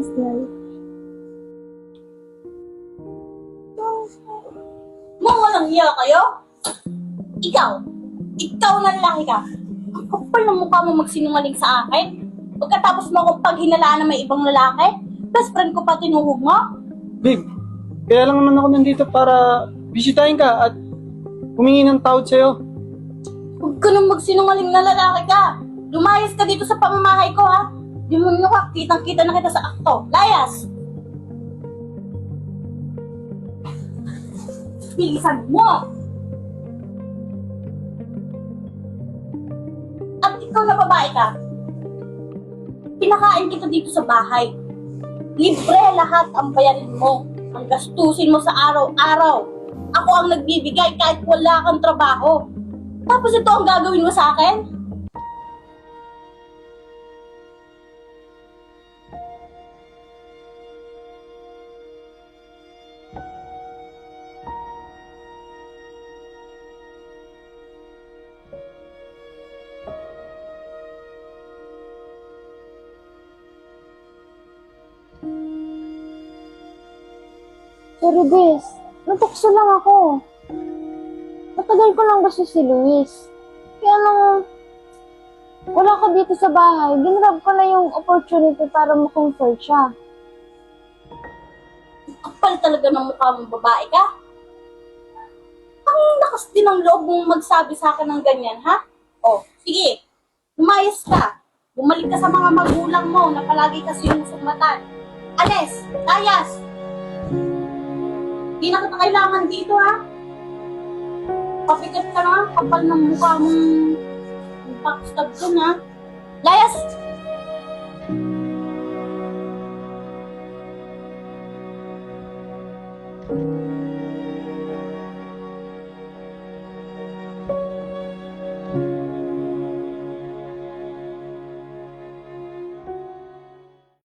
Miss Nel. Mga walang hiya kayo? Ikaw na lalaki ka. Ang kapal ng mukha mo magsinungaling sa akin. Pagkatapos mo akong paghinalaan na may ibang lalaki, best friend ko pa tinuhog mo? Babe, kaya lang naman ako nandito para bisitahin ka at humingi ng tawad sa'yo. Huwag ka nang magsinungaling na lalaki ka. Lumayas ka dito sa pamamahay ko, ha? Demonyo ka, kitang-kita na kita sa akto. Layas! Bilisan mo! At ikaw na babae ka, pinakain kita dito sa bahay. Libre lahat ang bayarin mo. Ang gastusin mo sa araw-araw. Ako ang nagbibigay kahit wala kang trabaho. Tapos ito ang gagawin mo sa akin? Sorry, Bes. Natukso lang ako. Matagal ko lang gusto si Luis. Kaya nung wala ka dito sa bahay, ginrab ko na yung opportunity para ma-comfort siya. Kapal talaga ng mukha mong babae ka. Ang lakas din ng loob mong magsabi sa akin ng ganyan, ha? O, sige. Lumayas ka. Bumalik ka sa mga magulang mo na palagi ka sinusumatan. Alis! Layas! Hindi na kita kailangan dito, ha? Papikat ka na, kapal ng mukha mong backstab ko na. Layas!